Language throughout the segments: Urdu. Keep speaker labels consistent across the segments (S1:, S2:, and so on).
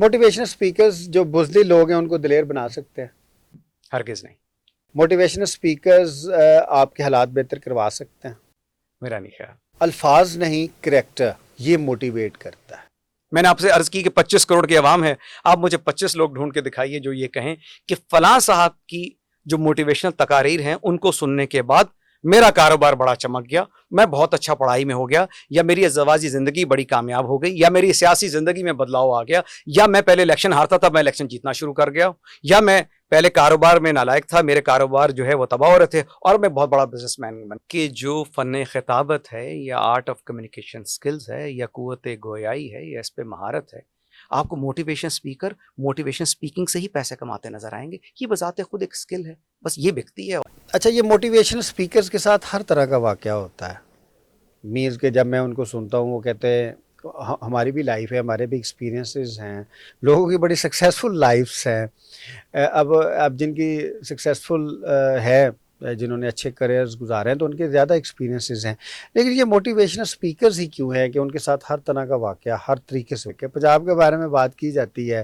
S1: موٹیویشنل سپیکرز جو بزدل لوگ ہیں ان کو دلیر بنا سکتے ہیں؟
S2: ہرگز نہیں،
S1: موٹیویشنل سپیکرز آپ کے حالات بہتر کروا سکتے ہیں؟
S2: میرا نہیں خیال۔
S1: الفاظ نہیں، کریکٹر یہ موٹیویٹ کرتا ہے۔
S2: میں نے آپ سے عرض کی کہ 25 کروڑ کی عوام ہے، آپ مجھے 25 لوگ ڈھونڈ کے دکھائیے جو یہ کہیں کہ فلاں صاحب کی جو موٹیویشنل تقاریر ہیں ان کو سننے کے بعد میرا کاروبار بڑا چمک گیا، میں بہت اچھا پڑھائی میں ہو گیا، یا میری ازدواجی زندگی بڑی کامیاب ہو گئی، یا میری سیاسی زندگی میں بدلاؤ آ گیا، یا میں پہلے الیکشن ہارتا تھا میں الیکشن جیتنا شروع کر گیا، یا میں پہلے کاروبار میں نالائق تھا میرے کاروبار جو ہے وہ تباہ ہو رہے تھے اور میں بہت بڑا بزنس مین بن کہ جو فن خطابت ہے یا آرٹ آف کمیونیکیشن سکلز ہے یا قوت گویائی ہے یا اس پہ مہارت ہے، آپ کو موٹیویشن سپیکر موٹیویشن سپیکنگ سے ہی پیسے کماتے نظر آئیں گے، یہ بذات خود ایک سکل ہے، بس یہ بکتی ہے۔
S1: اچھا، یہ موٹیویشنل سپیکرز کے ساتھ ہر طرح کا واقعہ ہوتا ہے، مینز کہ جب میں ان کو سنتا ہوں وہ کہتے ہیں ہماری بھی لائف ہے، ہمارے بھی ایکسپیرینسز ہیں، لوگوں کی بڑی سکسیزفل لائفس ہیں۔ اب جن کی سکسیزفل ہے، جنہوں نے اچھے کریئرز گزارے ہیں تو ان کے زیادہ ایکسپیرینسز ہیں، لیکن یہ موٹیویشنل سپیکرز ہی کیوں ہیں کہ ان کے ساتھ ہر طرح کا واقعہ ہر طریقے سے کہ پنجاب کے بارے میں بات کی جاتی ہے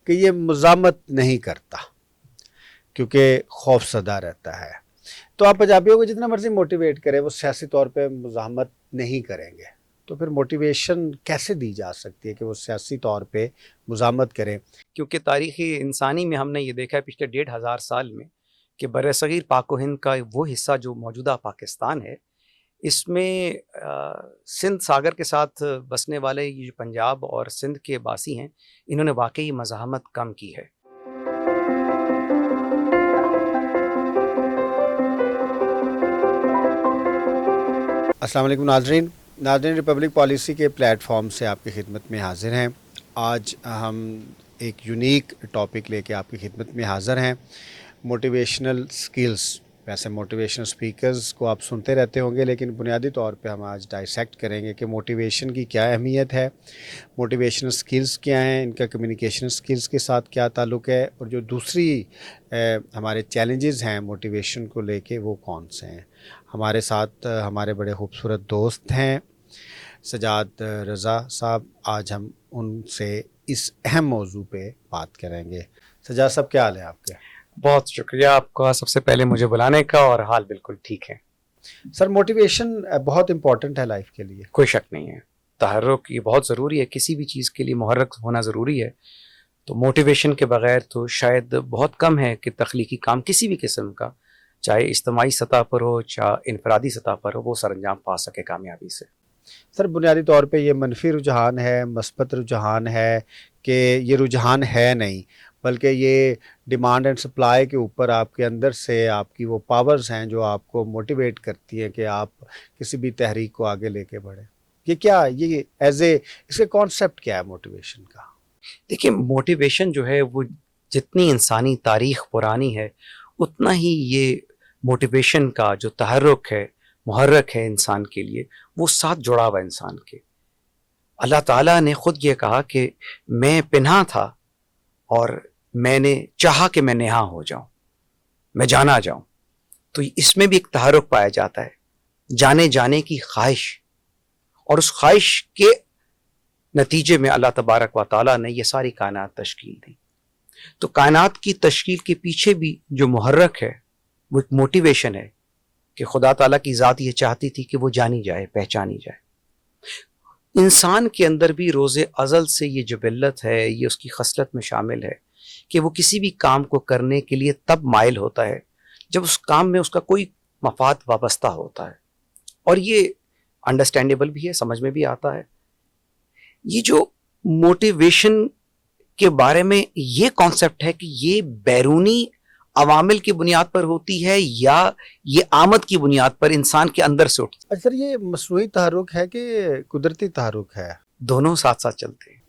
S1: کہ یہ مزاحمت نہیں کرتا کیونکہ خوف زدہ رہتا ہے، تو آپ پنجابیوں کو جتنا مرضی موٹیویٹ کریں وہ سیاسی طور پہ مزاحمت نہیں کریں گے، تو پھر موٹیویشن کیسے دی جا سکتی ہے کہ وہ سیاسی طور پہ مزاحمت کریں؟
S2: کیونکہ تاریخی انسانی میں ہم نے یہ دیکھا ہے پچھلے 1500 سال میں کہ برصغیر پاک و ہند کا وہ حصہ جو موجودہ پاکستان ہے، اس میں سندھ ساگر کے ساتھ بسنے والے یہ جو پنجاب اور سندھ کے باسی ہیں، انہوں نے واقعی مزاحمت کم کی ہے۔
S1: السلام علیکم ناظرین، ریپبلک پالیسی کے پلیٹ فارم سے آپ کی خدمت میں حاضر ہیں۔ آج ہم ایک یونیک ٹاپک لے کے آپ کی خدمت میں حاضر ہیں، موٹیویشنل سکلز۔ ویسے موٹیویشنل سپیکرز کو آپ سنتے رہتے ہوں گے، لیکن بنیادی طور پہ ہم آج ڈائسیکٹ کریں گے کہ موٹیویشن کی کیا اہمیت ہے، موٹیویشنل سکلز کیا ہیں، ان کا کمیونیکیشن سکلز کے ساتھ کیا تعلق ہے، اور جو دوسری ہمارے چیلنجز ہیں موٹیویشن کو لے کے وہ کون سے ہیں۔ ہمارے ساتھ ہمارے بڑے خوبصورت دوست ہیں سجاد رضا صاحب، آج ہم ان سے اس اہم موضوع پہ بات کریں گے۔ سجاد صاحب، کیا حال ہے آپ کے؟
S2: بہت شکریہ آپ کا سب سے پہلے مجھے بلانے کا، اور حال بالکل ٹھیک ہے۔
S1: سر، موٹیویشن بہت امپورٹنٹ ہے لائف کے لیے۔
S2: کوئی شک نہیں ہے، تحرک یہ بہت ضروری ہے، کسی بھی چیز کے لیے محرک ہونا ضروری ہے، تو موٹیویشن کے بغیر تو شاید بہت کم ہے کہ تخلیقی کام کسی بھی قسم کا، چاہے اجتماعی سطح پر ہو چاہے انفرادی سطح پر ہو، وہ سر انجام پا سکے کامیابی سے۔
S1: سر، بنیادی طور پہ یہ منفی رجحان ہے، مثبت رجحان ہے کہ یہ رجحان ہے نہیں، بلکہ یہ ڈیمانڈ اینڈ سپلائی کے اوپر آپ کے اندر سے آپ کی وہ پاورز ہیں جو آپ کو موٹیویٹ کرتی ہیں کہ آپ کسی بھی تحریک کو آگے لے کے بڑھیں۔ یہ کیا یہ ایز اے اس کا کانسیپٹ کیا ہے موٹیویشن کا؟
S2: دیکھیں، موٹیویشن جو ہے وہ جتنی انسانی تاریخ پرانی ہے اتنا ہی یہ موٹیویشن کا جو تحرک ہے، محرک ہے انسان کے لیے، وہ ساتھ جڑا ہوا انسان کے۔ اللہ تعالیٰ نے خود یہ کہا کہ میں پنہاں تھا اور میں نے چاہا کہ میں نہاں ہو جاؤں، میں جانا جاؤں، تو اس میں بھی ایک تحرک پایا جاتا ہے، جانے جانے کی خواہش، اور اس خواہش کے نتیجے میں اللہ تبارک و تعالیٰ نے یہ ساری کائنات تشکیل دی۔ تو کائنات کی تشکیل کے پیچھے بھی جو محرک ہے وہ ایک موٹیویشن ہے کہ خدا تعالیٰ کی ذات یہ چاہتی تھی کہ وہ جانی جائے، پہچانی جائے۔ انسان کے اندر بھی روز ازل سے یہ جبلت ہے، یہ اس کی خصلت میں شامل ہے کہ وہ کسی بھی کام کو کرنے کے لیے تب مائل ہوتا ہے جب اس کام میں اس کا کوئی مفاد وابستہ ہوتا ہے، اور یہ انڈرسٹینڈیبل بھی ہے، سمجھ میں بھی آتا ہے۔ یہ جو موٹیویشن کے بارے میں یہ کانسیپٹ ہے کہ یہ بیرونی عوامل کی بنیاد پر ہوتی ہے یا یہ آمد کی بنیاد پر انسان کے اندر سے اٹھتی ہے؟
S1: اچھا سر، یہ مصنوعی تحرک ہے کہ قدرتی تحرک ہے؟
S2: دونوں ساتھ ساتھ چلتے ہیں،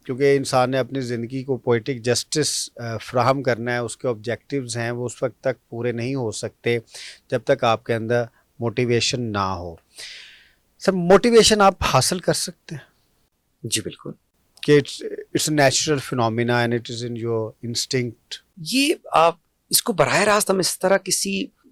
S1: کیونکہ انسان نے اپنی زندگی کو پوئٹک جسٹس فراہم کرنا ہے، اس کے آبجیکٹیوز ہیں وہ اس وقت تک پورے نہیں ہو سکتے جب تک آپ کے اندر موٹیویشن نہ ہو۔ سر، موٹیویشن آپ حاصل کر سکتے ہیں
S2: جی بالکل،
S1: کہ it's a natural phenomena and it is in your instinct?
S2: یہ آپ اس کو براہ راست ہم اس طرح کسی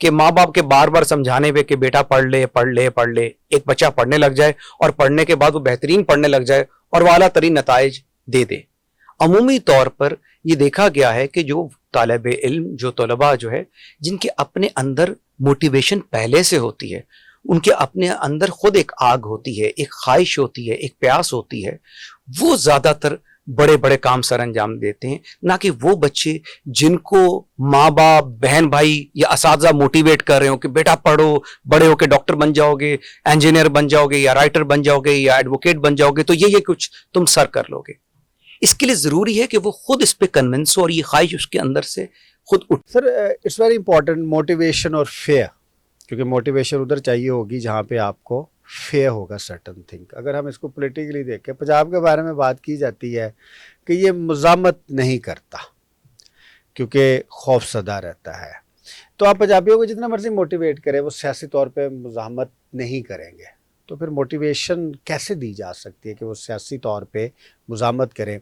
S2: کہ ماں باپ کے بار بار سمجھانے پہ کہ بیٹا پڑھ لے پڑھ لے پڑھ لے، ایک بچہ پڑھنے لگ جائے اور پڑھنے کے بعد وہ بہترین پڑھنے لگ جائے اور وہ اعلیٰ ترین نتائج دے دے. عمومی طور پر یہ دیکھا گیا ہے کہ جو طالب علم، جو طلباء جو ہے جن کے اپنے اندر موٹیویشن پہلے سے ہوتی ہے، ان کے اپنے اندر خود ایک آگ ہوتی ہے، ایک خواہش ہوتی ہے، ایک پیاس ہوتی ہے، وہ زیادہ تر بڑے بڑے کام سر انجام دیتے ہیں، نہ کہ وہ بچے جن کو ماں باپ، بہن بھائی یا اساتذہ موٹیویٹ کر رہے ہوں کہ بیٹا پڑھو، بڑے ہو کے ڈاکٹر بن جاؤ گے، انجینئر بن جاؤ گے، یا رائٹر بن جاؤ گے، یا ایڈوکیٹ بن جاؤ گے، تو یہ کچھ تم سر کر لو گے. اس کے لیے ضروری ہے کہ وہ خود اس پہ کنونس ہو اور یہ خواہش اس کے اندر سے خود اٹھ.
S1: Sir it's very important motivation اور فیئر، کیونکہ موٹیویشن ادھر چاہیے ہوگی جہاں پہ آپ کو فیئر ہوگا سرٹن تھنگ. اگر ہم اس کو پولیٹیکلی دیکھیں، پنجاب کے بارے میں بات کی جاتی ہے کہ یہ مزاحمت نہیں کرتا کیونکہ خوف زدہ رہتا ہے. تو آپ پنجابیوں کو جتنا مرضی موٹیویٹ کریں، وہ سیاسی طور پہ مزاحمت نہیں کریں گے. تو پھر موٹیویشن کیسے دی جا سکتی ہے کہ وہ سیاسی طور پہ مزاحمت کریں؟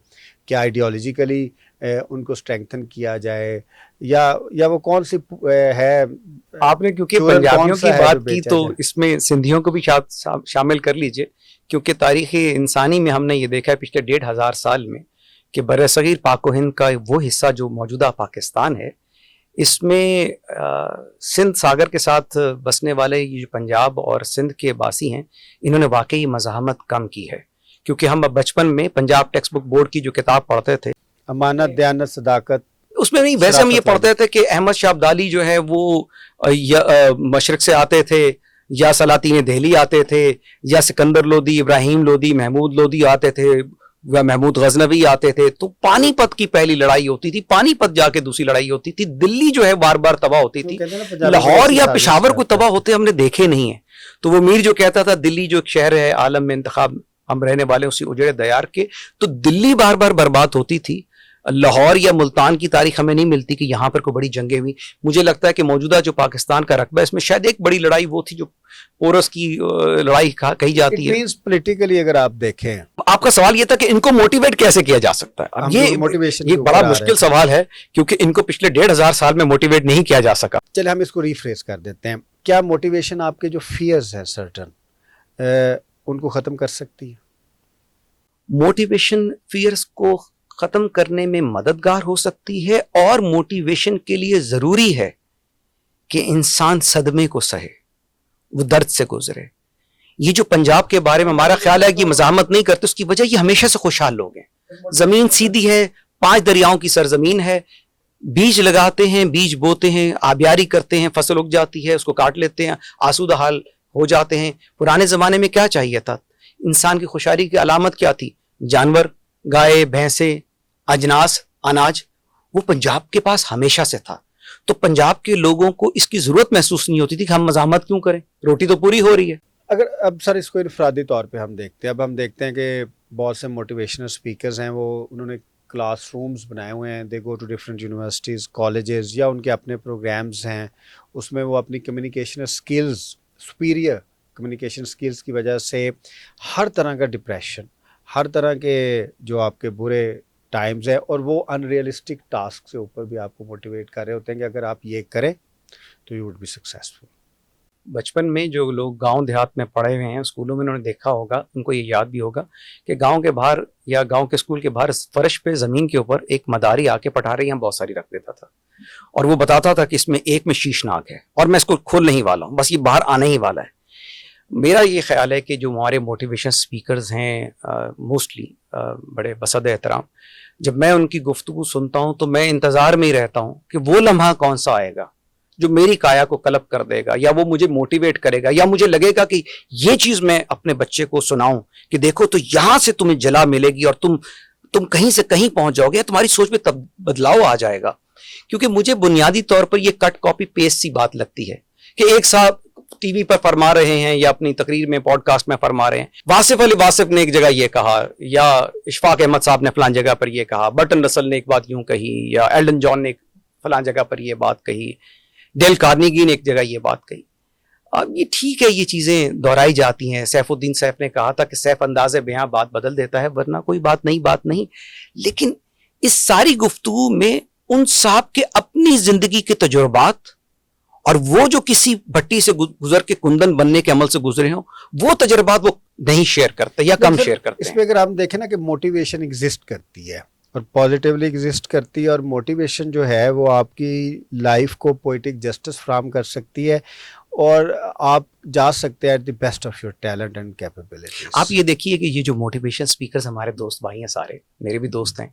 S1: کیا آئیڈیالوجیکلی ان کو اسٹرینگتھن کیا جائے، یا وہ کون سی ہے؟
S2: آپ نے کیونکہ پنجابیوں کی بات کی تو اس میں سندھیوں کو بھی شامل کر لیجئے، کیونکہ تاریخ انسانی میں ہم نے یہ دیکھا ہے پچھلے 1500 سال میں کہ برصغیر پاک و ہند کا وہ حصہ جو موجودہ پاکستان ہے، اس میں سندھ ساگر کے ساتھ بسنے والے یہ جو پنجاب اور سندھ کے باسی ہیں، انہوں نے واقعی مزاحمت کم کی ہے. کیونکہ ہم بچپن میں پنجاب ٹیکسٹ بک بورڈ کی جو کتاب پڑھتے تھے،
S1: امانت، دیانت، صداقت،
S2: اس میں نہیں، ویسے ہم یہ پڑھتے تھے کہ احمد شاہ ابدالی جو ہے وہ مشرق سے آتے تھے، یا سلاطین دہلی آتے تھے، یا سکندر لودھی، ابراہیم لودھی، محمود لودھی آتے تھے، یا محمود غزنوی آتے تھے. تو پانی پت کی پہلی لڑائی ہوتی تھی، پانی پت جا کے دوسری لڑائی ہوتی تھی، دلی جو ہے بار بار تباہ ہوتی تھی، لاہور یا پشاور کو تباہ ہوتے ہم نے دیکھے نہیں ہیں. تو وہ میر جو کہتا تھا دلی جو ایک شہر ہے عالم میں انتخاب ہم رہنے والے اسی اجڑے دیار کے، تو دلی بار بار برباد ہوتی تھی. لاہور یا ملتان کی تاریخ ہمیں نہیں ملتی کہ یہاں پر کوئی بڑی جنگیں ہوئی. مجھے لگتا ہے کہ موجودہ جو پاکستان کا رقبہ ہے اس میں شاید ایک بڑی لڑائی وہ تھی جو پورس کی لڑائی کہی جاتی ہے.
S1: پولیٹیکلی اگر آپ دیکھیں،
S2: آپ کا سوال یہ تھا کہ ان کو موٹیویٹ کیسے کیا جا سکتا ہے. اب یہ بڑا مشکل سوال ہے کیونکہ ان کو پچھلے 1500 سال میں موٹیویٹ نہیں کیا جا سکا.
S1: چلے ہم اس کو ریفریز کر دیتے ہیں. کیا موٹیویشن آپ کے جو فیئرز ہیں سرٹن ان کو ختم کر سکتی ہے؟
S2: موٹیویشن فیئرز کو ختم کرنے میں مددگار ہو سکتی ہے، اور موٹیویشن کے لیے ضروری ہے کہ انسان صدمے کو سہے، وہ درد سے گزرے. یہ جو پنجاب کے بارے میں ہمارا خیال ہے کہ یہ مزاحمت نہیں کرتے، اس کی وجہ یہ ہمیشہ سے خوشحال لوگ ہیں. زمین سیدھی ہے، 5 دریاؤں کی سرزمین ہے، بیج لگاتے ہیں، بیج بوتے ہیں، آبیاری کرتے ہیں، فصل اگ جاتی ہے، اس کو کاٹ لیتے ہیں، آسودہ حال ہو جاتے ہیں. پرانے زمانے میں کیا چاہیے تھا؟ انسان کی خوشحالی کی علامت کیا تھی؟ جانور، گائے، بھینسیں، اجناس، اناج. وہ پنجاب کے پاس ہمیشہ سے تھا. تو پنجاب کے لوگوں کو اس کی ضرورت محسوس نہیں ہوتی تھی کہ ہم مزاحمت کیوں کریں، روٹی تو پوری ہو رہی ہے.
S1: اگر اب سر اس کو انفرادی طور پہ ہم دیکھتے ہیں، اب ہم دیکھتے ہیں کہ بہت سے موٹیویشنل اسپیکرز ہیں، وہ انہوں نے کلاس رومز بنائے ہوئے ہیں، they go to different universities, colleges, یا ان کے اپنے پروگرامز ہیں، اس میں وہ اپنی communication skills, superior communication skills کی وجہ سے ہر طرح کا ڈپریشن، ہر طرح کے جو آپ کے برے ٹائمز ہیں، اور وہ ان ریئلسٹک ٹاسک سے اوپر بھی آپ کو موٹیویٹ کر رہے ہوتے ہیں کہ اگر آپ یہ کریں تو یو وڈ بی سکسیزفل.
S2: بچپن میں جو لوگ گاؤں دیہات میں پڑھے ہوئے ہیں، اسکولوں میں انہوں نے دیکھا ہوگا، ان کو یہ یاد بھی ہوگا کہ گاؤں کے باہر یا گاؤں کے اسکول کے باہر فرش پہ زمین کے اوپر ایک مداری آ کے پٹھارے بہت ساری رکھ دیتا تھا، اور وہ بتاتا تھا کہ اس میں ایک میں شیشناگ ہے اور میں اس کو کھولنے ہی والا ہوں، بس یہ باہر آنے ہی والا ہے. میرا یہ خیال ہے کہ جو ہمارے موٹیویشن اسپیکرز ہیں موسٹلی بڑے بصد احترام، جب میں ان کی گفتگو سنتا ہوں تو میں انتظار میں ہی رہتا ہوں کہ وہ لمحہ کون سا آئے گا جو میری کایا کو کلپ کر دے گا، یا وہ مجھے موٹیویٹ کرے گا، یا مجھے لگے گا کہ یہ چیز میں اپنے بچے کو سناؤں کہ دیکھو تو یہاں سے تمہیں جلا ملے گی اور تم کہیں سے کہیں پہنچ جاؤ گے، تمہاری سوچ میں بدلاؤ آ جائے گا. کیونکہ مجھے بنیادی طور پر یہ کٹ کاپی پیسٹ سی بات لگتی ہے کہ ایک صاحب ٹی وی پر فرما رہے ہیں یا اپنی تقریر میں پوڈ کاسٹ میں فرما رہے ہیں، واصف علی واصف نے ایک جگہ یہ کہا، یا اشفاق احمد صاحب نے فلان جگہ پر یہ کہا، برٹن رسل نے ایک بات یوں کہی، یا ایلڈن جان نے فلان جگہ پر یہ بات کہی، ڈیل کارنیگی نے ایک جگہ یہ بات کہی. اب یہ ٹھیک ہے، یہ چیزیں دہرائی جاتی ہیں. سیف الدین سیف نے کہا تھا کہ سیف انداز بیاں بات بدل دیتا ہے، ورنہ کوئی بات نہیں. لیکن اس ساری گفتگو میں ان صاحب کے اپنی زندگی کے تجربات اور وہ جو کسی بھٹی سے گزر کے کندن بننے کے عمل سے گزرے ہوں وہ تجربات وہ نہیں شیئر کرتے یا کم شیئر کرتے
S1: اس
S2: ہیں.
S1: پہ اگر ہم دیکھیں نا کہ موٹیویشن ایگزسٹ کرتی ہے اور پازیٹیولی ایگزسٹ کرتی ہے, اور موٹیویشن جو ہے وہ آپ کی لائف کو پوئٹک جسٹس فراہم کر سکتی ہے اور آپ جا سکتے ہیں at the best of your talent and capabilities.
S2: آپ یہ دیکھیے کہ یہ جو موٹیویشن اسپیکرز ہمارے دوست بھائی ہیں, سارے میرے بھی دوست ہیں,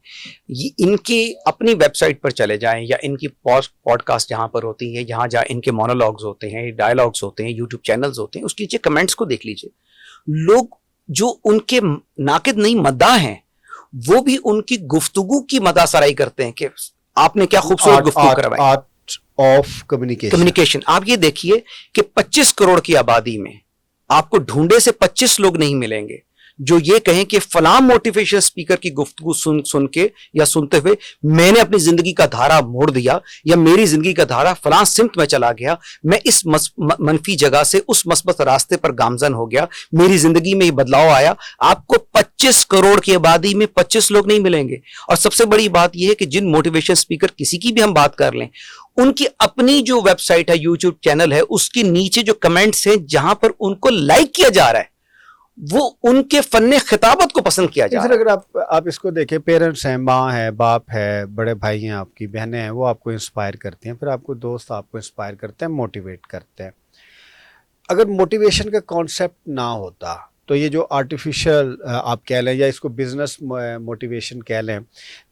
S2: یہ ان کی اپنی ویب سائٹ پر چلے جائیں یا ان کی پوڈ کاسٹ جہاں پر ہوتی ہے, جہاں ان کے مونولوگز ہوتے ہیں, ڈائلاگز ہوتے ہیں, یوٹیوب چینلز ہوتے ہیں, اس کے نیچے کمنٹس کو دیکھ لیجئے. لوگ جو ان کے ناقد نہیں مداح ہیں وہ بھی ان کی گفتگو کی مداح سرائی کرتے ہیں کہ آپ نے کیا خوبصورت گفتگو کروائی.
S1: Art of
S2: communication. آپ یہ دیکھیے کہ 25 کروڑ کی آبادی میں آپ کو ڈھونڈے سے 25 لوگ نہیں ملیں گے جو یہ کہیں کہ فلاں موٹیویشن اسپیکر کی گفتگو سن کے یا سنتے ہوئے میں نے اپنی زندگی کا دھارا موڑ دیا یا میری زندگی کا دھارا فلاں سمت میں چلا گیا, میں اس منفی جگہ سے اس مثبت راستے پر گامزن ہو گیا, میری زندگی میں یہ بدلاؤ آیا. آپ کو 25 کروڑ کی آبادی میں 25 لوگ نہیں ملیں گے. اور سب سے بڑی بات یہ ہے کہ جن موٹیویشن اسپیکر کسی کی بھی ہم بات کر لیں, ان کی اپنی جو ویب سائٹ ہے, یوٹیوب چینل ہے, اس کے نیچے جو کمنٹس ہیں جہاں پر ان کو لائک کیا جا رہا ہے وہ ان کے فن خطابت کو پسند کیا جا رہا ہے.
S1: اگر آپ اس کو دیکھیں, پیرنٹس ہیں, ماں ہے, باپ ہے, بڑے بھائی ہیں, آپ کی بہنیں ہیں, وہ آپ کو انسپائر کرتی ہیں, پھر آپ کو دوست آپ کو انسپائر کرتے ہیں, موٹیویٹ کرتے ہیں. اگر موٹیویشن کا کانسیپٹ نہ ہوتا تو یہ جو آرٹیفیشل آپ کہہ لیں یا اس کو بزنس موٹیویشن کہہ لیں,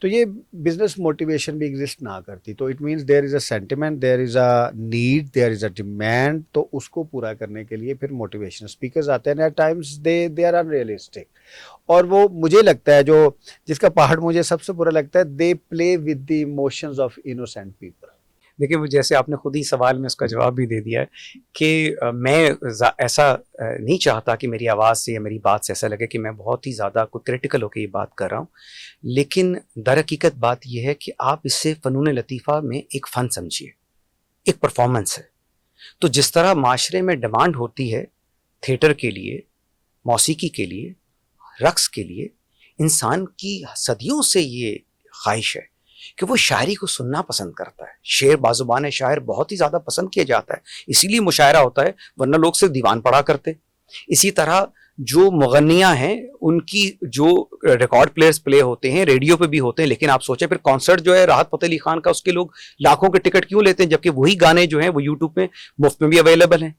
S1: تو یہ بزنس موٹیویشن بھی ایگزسٹ نہ کرتی. تو it means there is a sentiment, there is a need, there is a demand. تو اس کو پورا کرنے کے لیے پھر موٹیویشن اسپیکرز آتے ہیں. At times they are unrealistic, اور وہ مجھے لگتا ہے جو جس کا پارٹ مجھے سب سے برا لگتا ہے, they play with the emotions of innocent people.
S2: دیکھیں وہ جیسے آپ نے خود ہی سوال میں اس کا جواب بھی دے دیا ہے کہ میں ایسا نہیں چاہتا کہ میری آواز سے یا میری بات سے ایسا لگے کہ میں بہت ہی زیادہ کوئی کریٹیکل ہو کے یہ بات کر رہا ہوں, لیکن در حقیقت بات یہ ہے کہ آپ اسے فنون لطیفہ میں ایک فن سمجھیے, ایک پرفارمنس ہے. تو جس طرح معاشرے میں ڈیمانڈ ہوتی ہے تھیٹر کے لیے, موسیقی کے لیے, رقص کے لیے, انسان کی صدیوں سے یہ خواہش ہے کہ وہ شاعری کو سننا پسند کرتا ہے. شعر بازوبان شاعر بہت ہی زیادہ پسند کیا جاتا ہے, اسی لیے مشاعرہ ہوتا ہے, ورنہ لوگ صرف دیوان پڑھا کرتے. اسی طرح جو مغنیاں ہیں ان کی جو ریکارڈ پلیئرز پلے ہوتے ہیں, ریڈیو پہ بھی ہوتے ہیں, لیکن آپ سوچیں پھر کانسرٹ جو ہے راحت فتح علی خان کا, اس کے لوگ لاکھوں کے ٹکٹ کیوں لیتے ہیں, جبکہ وہی گانے جو ہیں وہ یوٹیوب میں مفت میں بھی اویلیبل ہیں.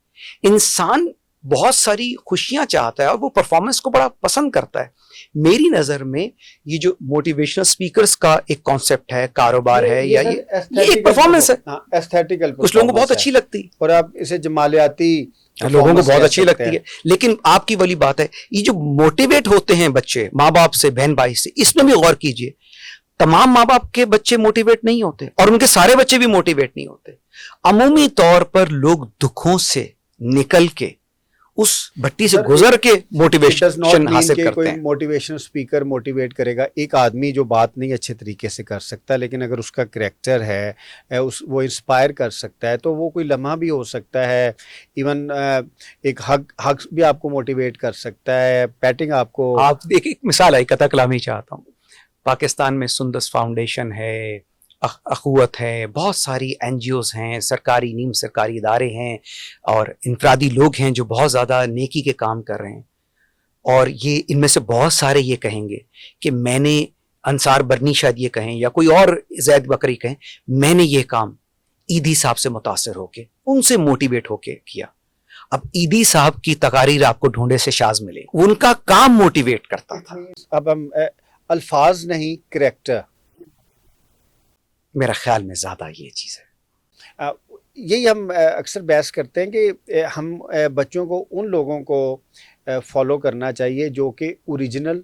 S2: انسان بہت ساری خوشیاں چاہتا ہے اور وہ پرفارمنس کو بڑا پسند کرتا ہے. میری نظر میں یہ جو موٹیویشنل اسپیکرز کا ایک کانسیپٹ ہے, کاروبار ہے, یا یہ ایک پرفارمنس ہے,
S1: ایستھیٹیکل
S2: کچھ لوگوں کو بہت اچھی لگتی,
S1: اور آپ اسے جمالیاتی
S2: لوگوں کو بہت اچھی لگتی ہے. لیکن آپ کی والی بات ہے, یہ جو موٹیویٹ ہوتے ہیں بچے ماں باپ سے, بہن بھائی سے, اس میں بھی غور کیجئے. تمام ماں باپ کے بچے موٹیویٹ نہیں ہوتے اور ان کے سارے بچے بھی موٹیویٹ نہیں ہوتے. عمومی طور پر لوگ دکھوں سے نکل کے اس بھٹی سے گزر کے موٹیویشن حاصل کرتے ہیں.
S1: موٹیویشن اسپیکر موٹیویٹ کرے گا ایک آدمی جو بات نہیں اچھے طریقے سے کر سکتا, لیکن اگر اس کا کریکٹر ہے, وہ انسپائر کر سکتا ہے, تو وہ کوئی لمحہ بھی ہو سکتا ہے. ایون ایک حق بھی آپ کو موٹیویٹ کر سکتا ہے, پیٹنگ آپ کو.
S2: آپ ایک مثال ہے, قطع کلامی چاہتا ہوں. پاکستان میں سندس فاؤنڈیشن ہے, اخوت ہے, بہت ساری این جی اوز ہیں, سرکاری نیم سرکاری ادارے ہیں اور انفرادی لوگ ہیں جو بہت زیادہ نیکی کے کام کر رہے ہیں. اور یہ ان میں سے بہت سارے یہ کہیں گے کہ میں نے, انصار برنی شاید یہ کہیں یا کوئی اور زید بکری کہیں, میں نے یہ کام ایدھی صاحب سے متاثر ہو کے, ان سے موٹیویٹ ہو کے کیا. اب ایدھی صاحب کی تقاریر آپ کو ڈھونڈے سے شاذ ملے, ان کا کام موٹیویٹ کرتا تھا.
S1: اب ہم الفاظ نہیں, کریکٹر,
S2: میرا خیال میں زیادہ یہ چیز ہے.
S1: یہی ہم اکثر بحث کرتے ہیں کہ ہم بچوں کو ان لوگوں کو فالو کرنا چاہیے جو کہ اوریجنل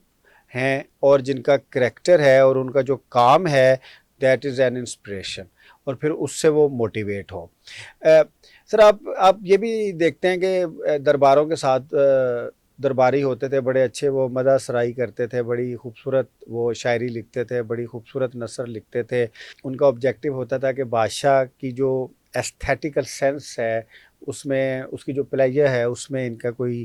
S1: ہیں اور جن کا کریکٹر ہے اور ان کا جو کام ہے دیٹ از این انسپریشن, اور پھر اس سے وہ موٹیویٹ ہو. سر آپ یہ بھی دیکھتے ہیں کہ درباروں کے ساتھ درباری ہوتے تھے, بڑے اچھے وہ مدح سرائی کرتے تھے, بڑی خوبصورت وہ شاعری لکھتے تھے, بڑی خوبصورت نثر لکھتے تھے. ان کا آبجیکٹیو ہوتا تھا کہ بادشاہ کی جو ایستھیٹیکل سینس ہے اس میں, اس کی جو پلیجر ہے اس میں ان کا کوئی